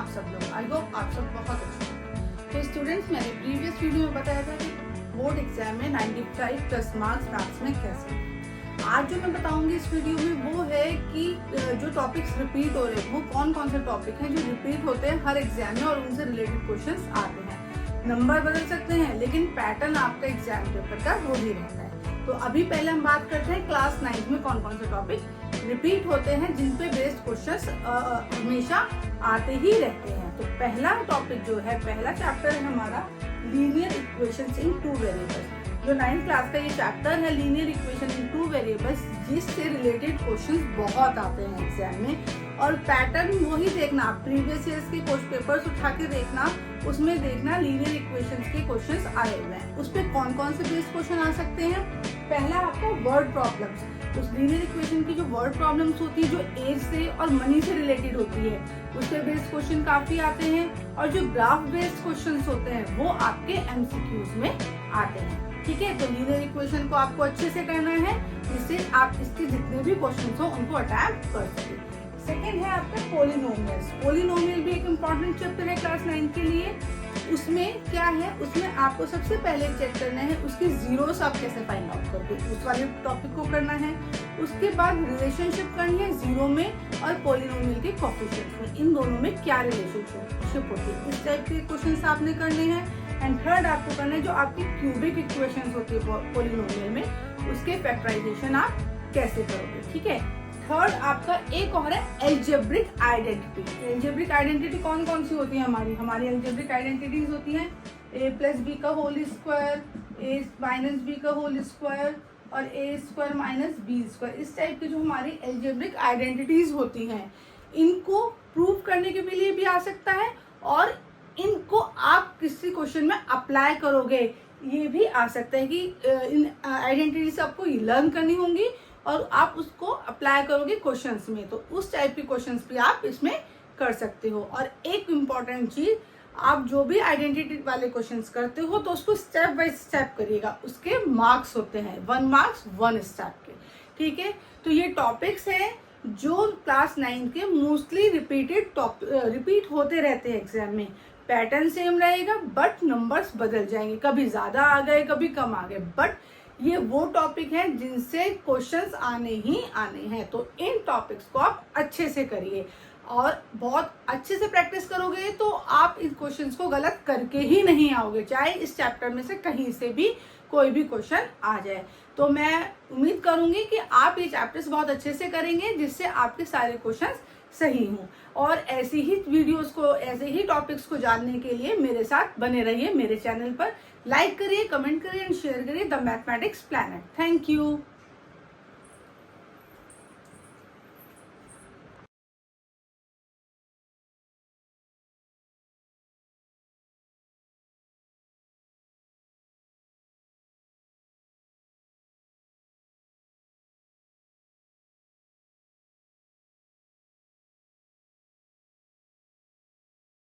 आप सब लोग। आई होप आप सब बहुत अच्छे हैं। तो स्टूडेंट्स, मैंने प्रीवियस वीडियो में बताया था कि बोर्ड एग्जाम में 95 प्लस मार्क्स मैथ्स में कैसे। आज जो मैं बताऊंगी इस वीडियो में वो है कि जो टॉपिक्स रिपीट हो रहे हैं वो कौन कौन से टॉपिक हैं जो रिपीट होते हैं हर एग्जाम में और उनसे रिलेटेड क्वेश्चंस आते हैं। नंबर बदल सकते हैं लेकिन पैटर्न आपका एग्जाम पेपर का वो ही रहता है। तो अभी पहले हम बात करते हैं क्लास 9 में कौन कौन से टॉपिक रिपीट होते हैं जिन पे बेस्ड क्वेश्चंस हमेशा आते ही रहते हैं। तो पहला टॉपिक जो है, पहला चैप्टर है हमारा लीनियर इक्वेशंस इन टू वेरिएबल्स। जो 9th क्लास का ये चैप्टर है linear equation in two variables, जिससे रिलेटेड क्वेश्चंस बहुत आते हैं एग्जाम में। और पैटर्न वही देखना, प्रीवियस ईयर्स के क्वेश्चन पेपर्स उठा के देखना, उसमें देखना लीनियर इक्वेशंस के क्वेश्चंस आए हुए हैं, उस पर कौन कौन से बेस्ड क्वेश्चन आ सकते हैं। पहला आपका वर्ड प्रॉब्लम्स। उस लीनियर इक्वेशन की जो वर्ड प्रॉब्लम्स होती है जो एज से और मनी से रिलेटेड होती है, उसके बेस्ड क्वेश्चन काफी आते हैं। और जो ग्राफ बेस्ड क्वेश्चंस होते हैं वो आपके एमसीक्यूज में आते हैं। ठीक है, तो लीनियर इक्वेशन को आपको अच्छे से करना है जिससे आप इसके जितने भी क्वेश्चंस हो उनको अटैम्प्ट कर सकें। सेकेंड है आपका पॉलिनोमियल्स। पॉलिनोमियल भी एक इम्पॉर्टेंट चैप्टर है क्लास 9 के लिए। उसमें क्या है, उसमें आपको सबसे पहले चेक करना है उसकी जीरोस आप कैसे फाइंड आउट करते हैं, उस वाले टॉपिक को करना है। उसके बाद रिलेशनशिप करनी है जीरो में और पॉलिनोमियल के कोएफिशिएंट्स में, इन दोनों में क्या रिलेशनशिप होती है, इस टाइप के क्वेश्चंस आपने करने हैं। एंड थर्ड आपको करना है जो आपकी क्यूबिक इक्वेशंस होती है पॉलिनोमियल में, उसके फैक्टराइजेशन आप कैसे करोगे। ठीक है, थर्ड आपका एक और है एल्जेब्रिक आइडेंटिटी। एल्जेब्रिक आइडेंटिटी कौन कौन सी होती है हमारी एल्जेब्रिक आइडेंटिटीज होती हैं a प्लस बी का whole square, a minus B का होल स्क्वायर और a square minus B square. इस टाइप की जो हमारी एल्जेब्रिक आइडेंटिटीज होती हैं, इनको प्रूव करने के लिए भी आ सकता है और इनको आप किसी क्वेश्चन में अप्लाई करोगे ये भी आ सकता है कि इन आइडेंटिटीज आपको लर्न करनी होंगी और आप उसको अप्लाई करोगे क्वेश्चंस में, तो उस टाइप के क्वेश्चंस भी आप इसमें कर सकते हो। और एक इम्पॉर्टेंट चीज, आप जो भी आइडेंटिटी वाले क्वेश्चंस करते हो तो उसको स्टेप बाय स्टेप करिएगा, उसके मार्क्स होते हैं 1 मार्क्स 1 स्टेप के। ठीक है, तो ये टॉपिक्स हैं जो क्लास 9 के मोस्टली रिपीट होते रहते हैं एग्जाम में। पैटर्न सेम रहेगा बट नंबर्स बदल जाएंगे, कभी ज्यादा आ गए कभी कम आ गए, बट ये वो टॉपिक है जिनसे क्वेश्चंस आने ही आने हैं। तो इन टॉपिक्स को आप अच्छे से करिए और बहुत अच्छे से प्रैक्टिस करोगे तो आप इन क्वेश्चंस को गलत करके ही नहीं आओगे, चाहे इस चैप्टर में से कहीं से भी कोई भी क्वेश्चन आ जाए। तो मैं उम्मीद करूंगी कि आप ये चैप्टर्स बहुत अच्छे से करेंगे जिससे आपके सारे क्वेश्चंस सही हों। और ऐसी ही वीडियोस को, ऐसे ही टॉपिक्स को जानने के लिए मेरे साथ बने रहिए। मेरे चैनल पर लाइक करिए, कमेंट करिए एंड शेयर करिए the mathematics planet. Thank you.